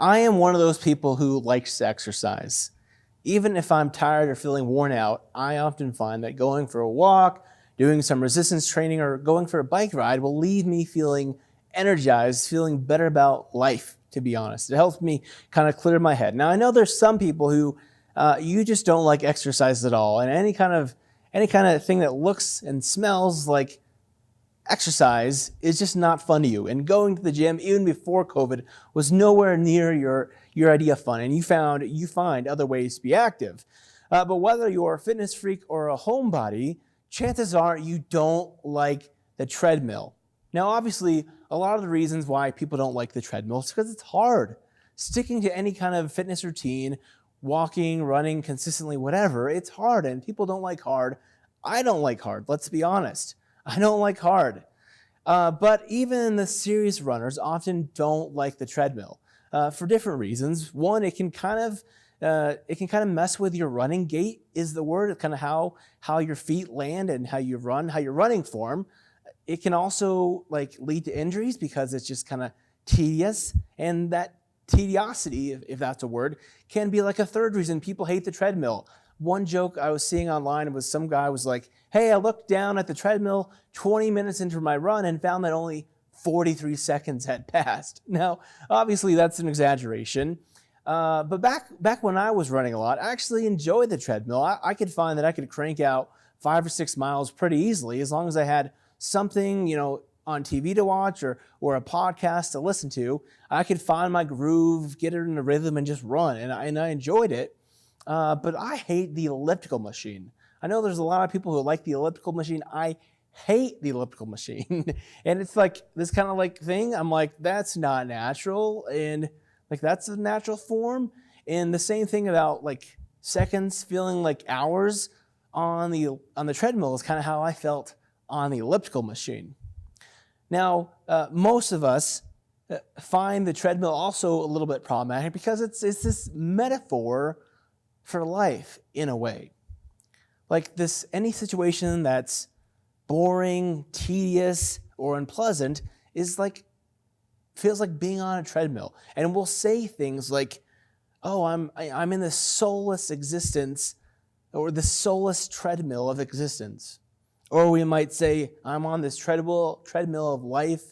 I am one of those people who likes to exercise. Even if I'm tired or feeling worn out, I often find that going for a walk, doing some resistance training, or going for a bike ride will leave me feeling energized, feeling better about life, to be honest. It helps me kind of clear my head. Now, I know there's some people who you just don't like exercise at all, and any kind of thing that looks and smells like exercise is just not fun to you. And going to the gym, even before COVID, was nowhere near your idea of fun. And you find other ways to be active. But whether you're a fitness freak or a homebody, chances are you don't like the treadmill. Now, obviously, a lot of the reasons why people don't like the treadmill is because it's hard. Sticking to any kind of fitness routine, walking, running consistently, whatever, it's hard. And people don't like hard. I don't like hard, let's be honest. I don't like hard. But even the serious runners often don't like the treadmill for different reasons. One, it can kind of mess with your running gait is the word. It's kind of how your feet land and how you run, how your running form. It can also lead to injuries because it's just kind of tedious, and that tediosity, if that's a word, can be like a third reason people hate the treadmill. One joke I was seeing online was some guy was like, hey, I looked down at the treadmill 20 minutes into my run and found that only 43 seconds had passed. Now, obviously that's an exaggeration, but back when I was running a lot, I actually enjoyed the treadmill. I could find that I could crank out 5 or 6 miles pretty easily as long as I had something, on TV to watch or a podcast to listen to. I could find my groove, get it in a rhythm, and just run, and I enjoyed it. But I hate the elliptical machine. I know there's a lot of people who like the elliptical machine. I hate the elliptical machine. And it's like this kind of thing. I'm like, that's not natural. And that's a natural form. And the same thing about seconds feeling like hours on the treadmill is kind of how I felt on the elliptical machine. Now, most of us find the treadmill also a little bit problematic because it's this metaphor for life in a way. Any situation that's boring, tedious, or unpleasant feels like being on a treadmill. And we'll say things like, oh, I'm in this soulless existence, or the soulless treadmill of existence. Or we might say, I'm on this treadmill of life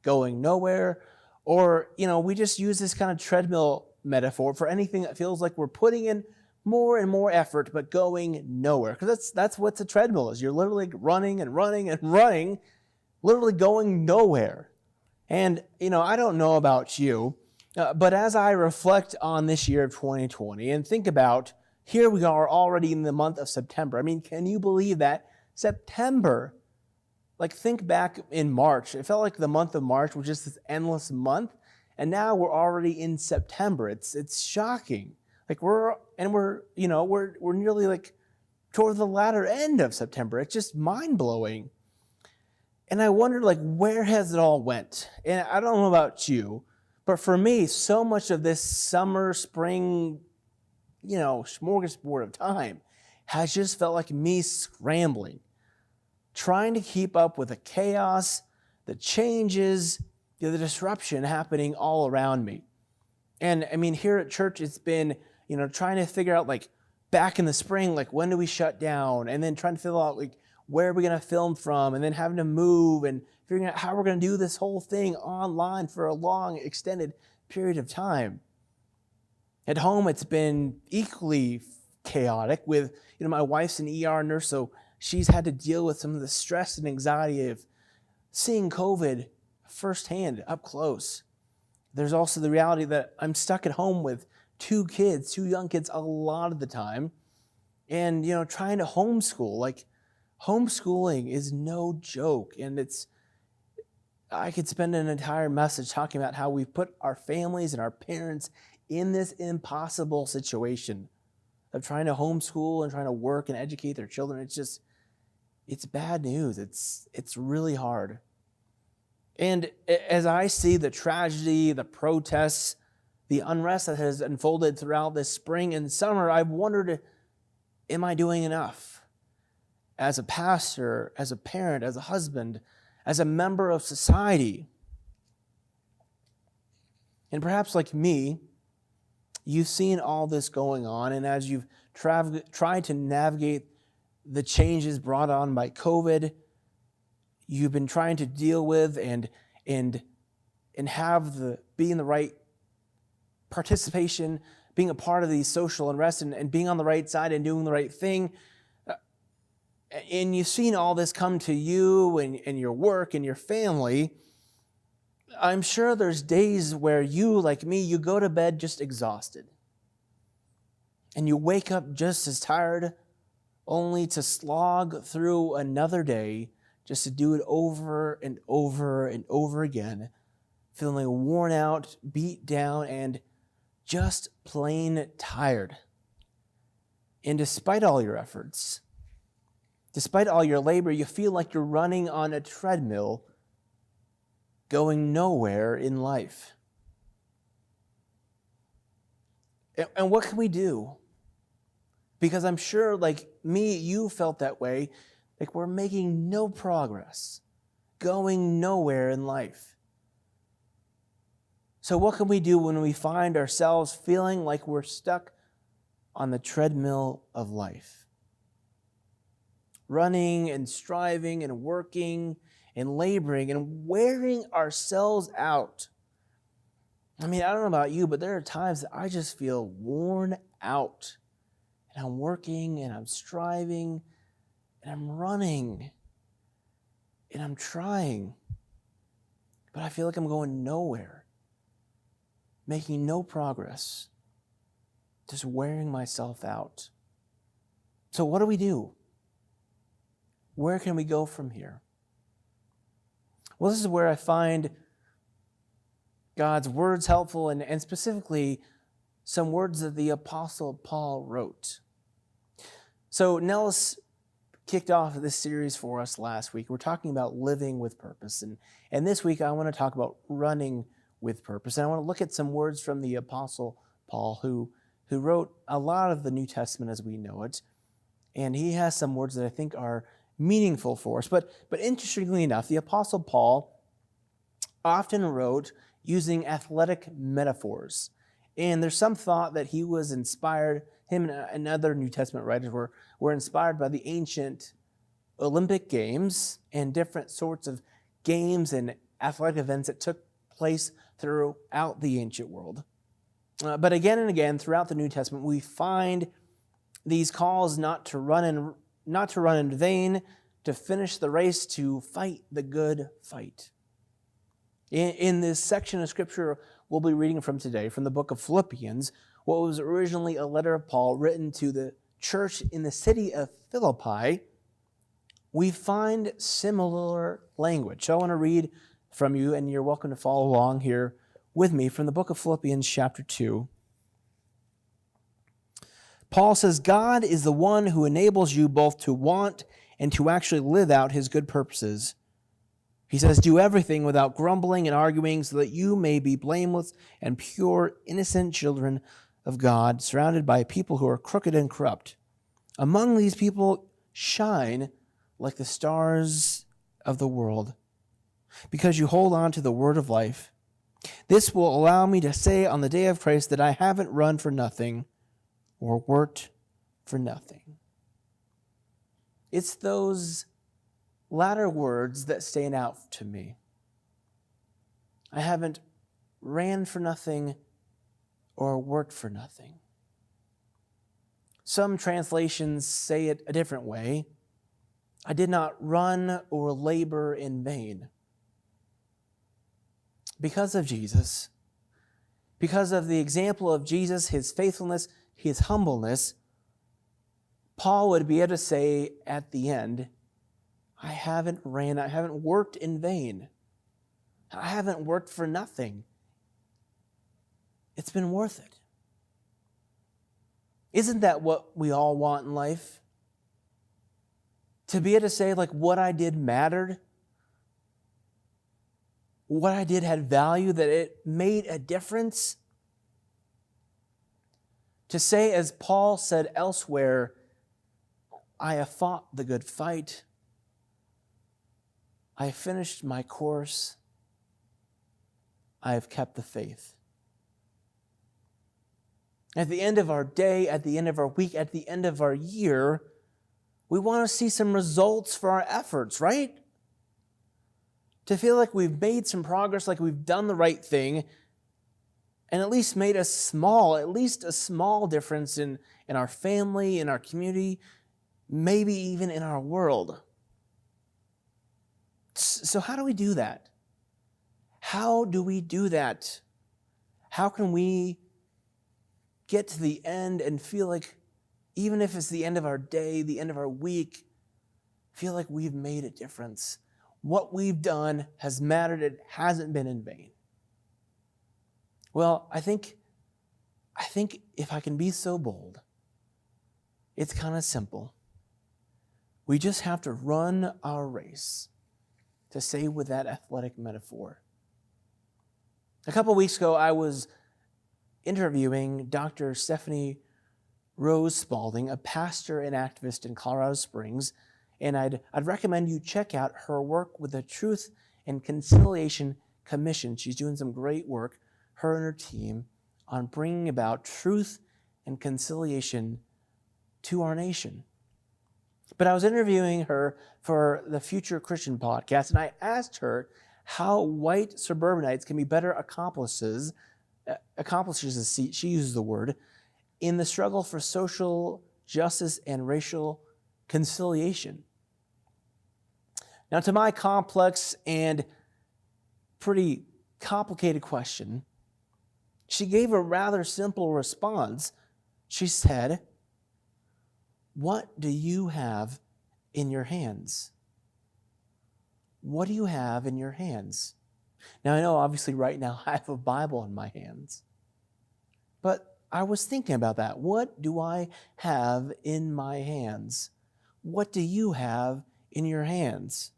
going nowhere. Or, we just use this kind of treadmill metaphor for anything that feels like we're putting in more and more effort, but going nowhere. Because that's what the treadmill is. You're literally running and running and running, literally going nowhere. And, I don't know about you, but as I reflect on this year of 2020 and think about, here we are already in the month of September. I mean, can you believe that? September. Think back in March. It felt like the month of March was just this endless month. And now we're already in September. It's shocking. We're nearly toward the latter end of September. It's just mind-blowing. And I wondered where has it all went? And I don't know about you, but for me, so much of this summer, spring, smorgasbord of time has just felt like me scrambling, trying to keep up with the chaos, the changes, the disruption happening all around me. And I mean, here at church, it's been trying to figure out back in the spring, when do we shut down? And then trying to figure out where are we going to film from? And then having to move and figuring out how we're going to do this whole thing online for a long, extended period of time. At home, it's been equally chaotic with, my wife's an ER nurse, so she's had to deal with some of the stress and anxiety of seeing COVID firsthand, up close. There's also the reality that I'm stuck at home with two young kids a lot of the time. And, trying to homeschool, homeschooling is no joke. And I could spend an entire message talking about how we've put our families and our parents in this impossible situation of trying to homeschool and trying to work and educate their children. It's bad news. It's really hard. And as I see the tragedy, the protests, the unrest that has unfolded throughout this spring and summer, I've wondered, am I doing enough? As a pastor, as a parent, as a husband, as a member of society. And perhaps like me, You've seen all this going on, and as you've tried to navigate the changes brought on by COVID, you've been trying to deal with and have be in the right participation, being a part of the social unrest and being on the right side and doing the right thing. And you've seen all this come to you and your work and your family. I'm sure there's days where you, like me, you go to bed just exhausted. And you wake up just as tired, only to slog through another day just to do it over and over and over again, feeling worn out, beat down, and just plain tired. And despite all your efforts, despite all your labor, you feel like you're running on a treadmill, going nowhere in life. And what can we do? Because I'm sure, like me, you felt that way, like we're making no progress, going nowhere in life. So what can we do when we find ourselves feeling like we're stuck on the treadmill of life? Running and striving and working and laboring and wearing ourselves out. I mean, I don't know about you, but there are times that I just feel worn out. And I'm working and I'm striving and I'm running and I'm trying. But I feel like I'm going nowhere, making no progress, just wearing myself out. So what do we do? Where can we go from here? Well, this is where I find God's words helpful, and specifically some words that the Apostle Paul wrote. So Nellis kicked off this series for us last week. We're talking about living with purpose. And this week I want to talk about running with purpose. And I want to look at some words from the Apostle Paul, who wrote a lot of the New Testament as we know it. And he has some words that I think are meaningful for us. But interestingly enough, the Apostle Paul often wrote using athletic metaphors. And there's some thought that he was inspired, him and other New Testament writers were inspired by the ancient Olympic Games and different sorts of games and athletic events that took place throughout the ancient world. But again and again throughout the New Testament, we find these calls not to run in vain, to finish the race, to fight the good fight. In this section of Scripture we'll be reading from today, from the book of Philippians, what was originally a letter of Paul written to the church in the city of Philippi, we find similar language. So I want to read from you, and you're welcome to follow along here with me from the book of Philippians chapter 2. Paul says, God is the one who enables you both to want and to actually live out his good purposes. He says, do everything without grumbling and arguing so that you may be blameless and pure, innocent children of God, surrounded by people who are crooked and corrupt. Among these people, shine like the stars of the world, because you hold on to the word of life. This will allow me to say on the day of Christ that I haven't run for nothing or worked for nothing. It's those latter words that stand out to me. I haven't ran for nothing or worked for nothing. Some translations say it a different way. I did not run or labor in vain. Because of Jesus, because of the example of Jesus, his faithfulness, his humbleness, Paul would be able to say at the end, I haven't worked in vain. I haven't worked for nothing. It's been worth it. Isn't that what we all want in life? To be able to say, like, what I did mattered, what I did had value, that it made a difference. To say, as Paul said elsewhere, I have fought the good fight. I have finished my course. I have kept the faith. At the end of our day, at the end of our week, at the end of our year, we want to see some results for our efforts, right? To feel like we've made some progress, like we've done the right thing, and at least made a small difference in our family, in our community, maybe even in our world. So how do we do that? How do we do that? How can we get to the end and feel like, even if it's the end of our day, the end of our week, feel like we've made a difference? What we've done has mattered. It hasn't been in vain. Well, I think if I can be so bold, it's kind of simple. We just have to run our race, to say with that athletic metaphor. A couple weeks ago, I was interviewing Dr. Stephanie Rose Spalding, a pastor and activist in Colorado Springs, and I'd recommend you check out her work with the Truth and Conciliation Commission. She's doing some great work, her and her team, on bringing about truth and conciliation to our nation. But I was interviewing her for the Future Christian podcast, and I asked her how white suburbanites can be better accomplices, as she uses the word, in the struggle for social justice and racial conciliation. Now, to my complex and pretty complicated question, she gave a rather simple response. She said, "What do you have in your hands? What do you have in your hands?" Now, I know obviously right now I have a Bible in my hands, but I was thinking about that. What do I have in my hands? What do you have in your hands?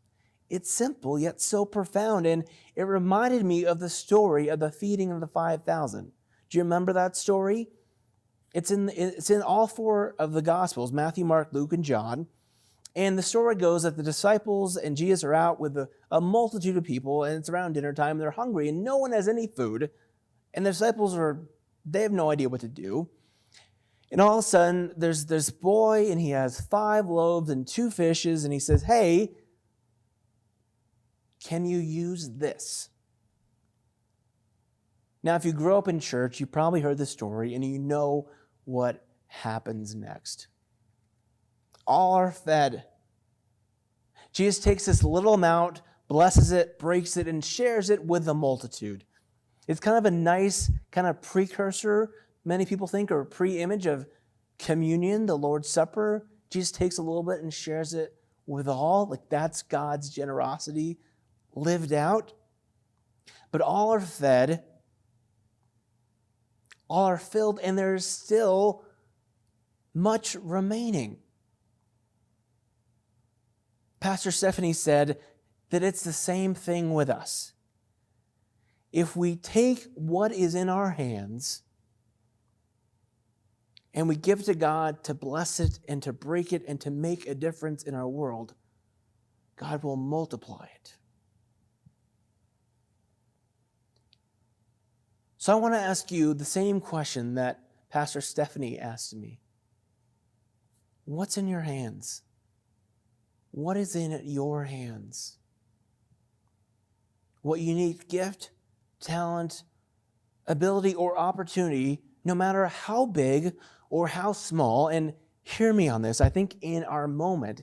It's simple, yet so profound, and it reminded me of the story of the feeding of the 5,000. Do you remember that story? It's in all four of the Gospels, Matthew, Mark, Luke, and John. And the story goes that the disciples and Jesus are out with a multitude of people, and it's around dinner time, and they're hungry, and no one has any food. And the disciples they have no idea what to do. And all of a sudden, there's this boy, and he has 5 loaves and 2 fishes, and he says, "Hey, can you use this?" Now, if you grew up in church, you probably heard the story, and you know what happens next. All are fed. Jesus takes this little amount, blesses it, breaks it, and shares it with the multitude. It's kind of a nice kind of precursor, many people think, or a pre-image of communion, the Lord's Supper. Jesus takes a little bit and shares it with all. Like, that's God's generosity lived out. But all are fed, all are filled, and there's still much remaining. Pastor Stephanie said that it's the same thing with us. If we take what is in our hands and we give to God to bless it and to break it and to make a difference in our world, God will multiply it. So I want to ask you the same question that Pastor Stephanie asked me. What's in your hands? What is in your hands? What unique gift, talent, ability, or opportunity, no matter how big or how small, and hear me on this, I think in our moment,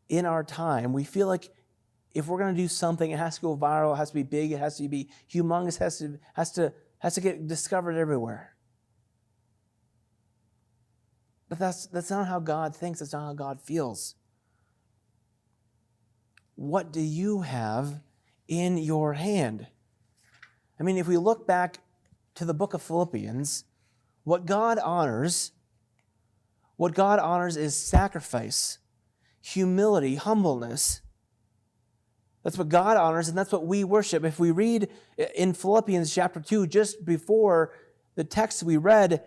in our time, we feel like if we're going to do something, it has to go viral, it has to be big, it has to be humongous, has to get discovered everywhere. But that's not how God thinks, that's not how God feels. What do you have in your hand? I mean, if we look back to the book of Philippians, what God honors is sacrifice, humility, humbleness. That's what God honors, and that's what we worship. If we read in Philippians chapter 2, just before the text we read,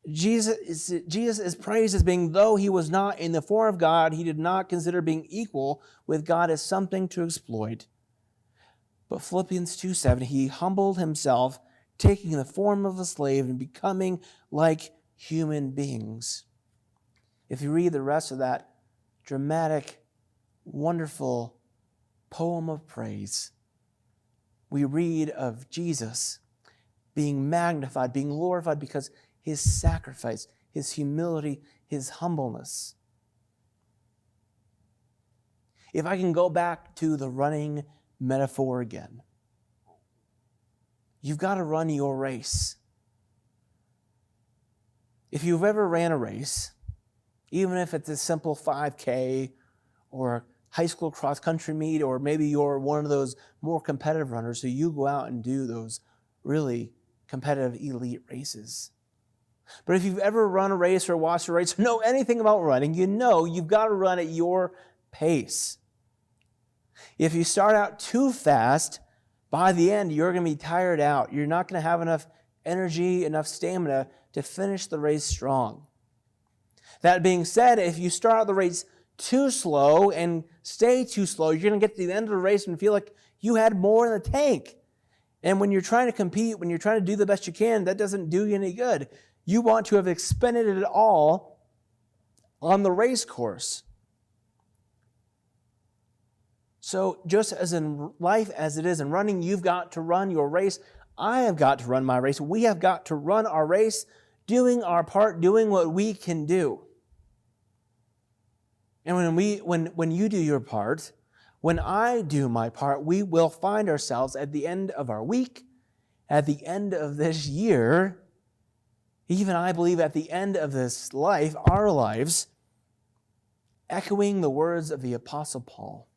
Jesus is praised as being, though he was not in the form of God, he did not consider being equal with God as something to exploit. But Philippians 2:7, he humbled himself, taking the form of a slave and becoming like human beings. If you read the rest of that dramatic, wonderful poem of praise, we read of Jesus being magnified, being glorified because his sacrifice, his humility, his humbleness. If I can go back to the running metaphor again, you've got to run your race. If you've ever ran a race, even if it's a simple 5K or high school cross-country meet, or maybe you're one of those more competitive runners, so you go out and do those really competitive elite races. But if you've ever run a race or watched a race or know anything about running, you know you've got to run at your pace. If you start out too fast, by the end, you're going to be tired out. You're not going to have enough energy, enough stamina to finish the race strong. That being said, if you start out the race too slow and stay too slow, you're going to get to the end of the race and feel like you had more in the tank. And when you're trying to compete, when you're trying to do the best you can, that doesn't do you any good. You want to have expended it all on the race course. So just as in life as it is in running, you've got to run your race. I have got to run my race. We have got to run our race, doing our part, doing what we can do. And when you do your part, when I do my part, we will find ourselves at the end of our week, at the end of this year, even I believe at the end of this life, our lives, echoing the words of the Apostle Paul.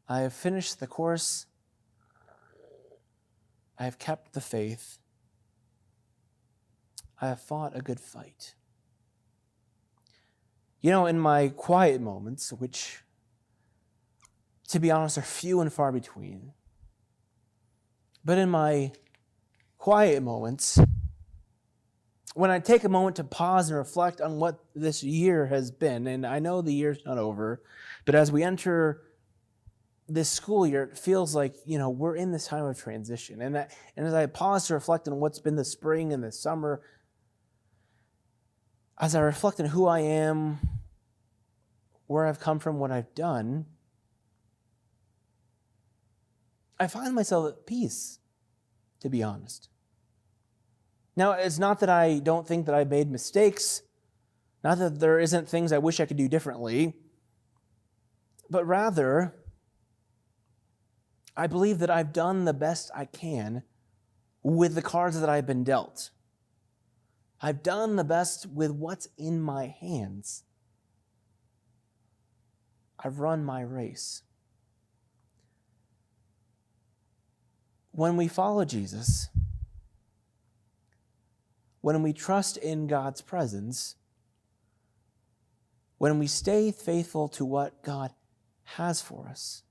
I have finished the course. I have kept the faith. I have fought a good fight. You know, in my quiet moments, which, to be honest, are few and far between, but in my quiet moments, when I take a moment to pause and reflect on what this year has been, and I know the year's not over, but as we enter this school year, it feels like, we're in this time of transition. And as I pause to reflect on what's been the spring and the summer, as I reflect on who I am, where I've come from, what I've done, I find myself at peace, to be honest. Now, it's not that I don't think that I made mistakes, not that there isn't things I wish I could do differently, but rather, I believe that I've done the best I can with the cards that I've been dealt. I've done the best with what's in my hands. I've run my race. When we follow Jesus, when we trust in God's presence, when we stay faithful to what God has for us,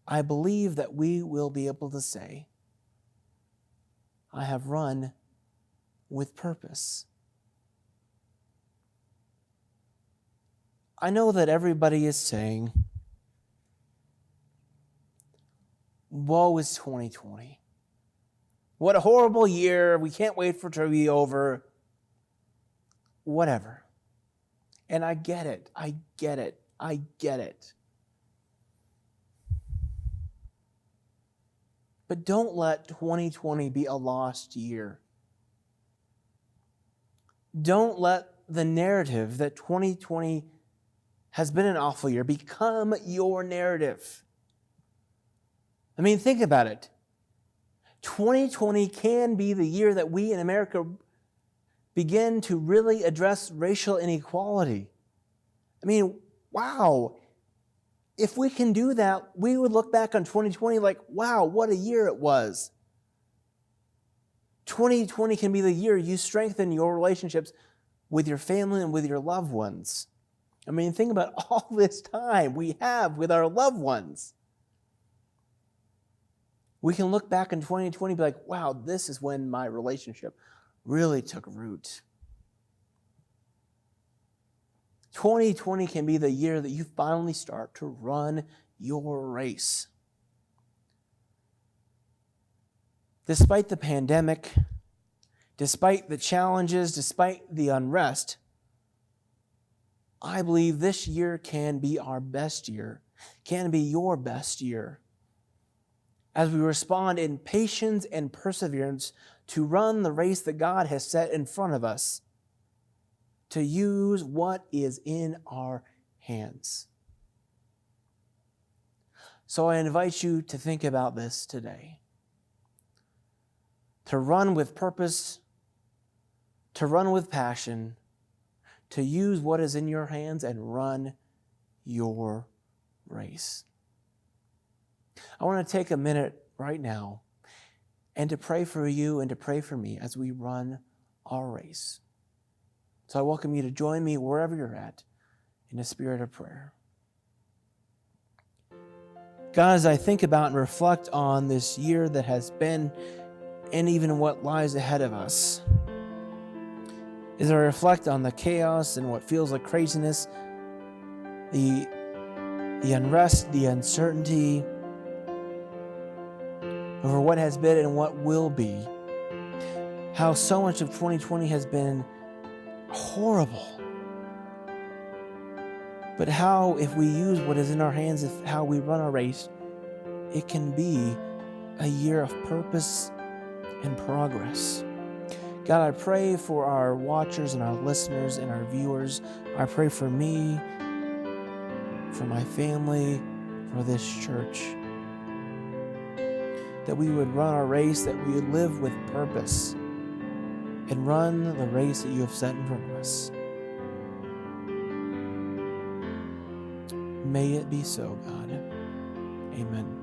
I believe that we will be able to say, I have run with purpose. I know that everybody is saying, woe is 2020. What a horrible year. We can't wait for it to be over. Whatever. And I get it. I get it. I get it. But don't let 2020 be a lost year. Don't let the narrative that 2020 has been an awful year become your narrative. I mean, think about it. 2020 can be the year that we in America begin to really address racial inequality. I mean, wow. If we can do that, we would look back on 2020 like, wow, what a year it was. 2020 can be the year you strengthen your relationships with your family and with your loved ones. I mean, think about all this time we have with our loved ones. We can look back in 2020 and be like, wow, this is when my relationship really took root. 2020 can be the year that you finally start to run your race. Despite the pandemic, despite the challenges, despite the unrest, I believe this year can be our best year, can be your best year, as we respond in patience and perseverance to run the race that God has set in front of us, to use what is in our hands. So I invite you to think about this today. To run with purpose, to run with passion, to use what is in your hands and run your race. I want to take a minute right now and to pray for you and to pray for me as we run our race. So I welcome you to join me wherever you're at in a spirit of prayer. God, as I think about and reflect on this year that has been and even what lies ahead of us, as I reflect on the chaos and what feels like craziness, the unrest, the uncertainty over what has been and what will be, how so much of 2020 has been horrible. But how, if we use what is in our hands, how we run our race, it can be a year of purpose and progress. God, I pray for our watchers and our listeners and our viewers. I pray for me, for my family, for this church, that we would run our race, that we would live with purpose and run the race that you have set in front of us. May it be so, God. Amen.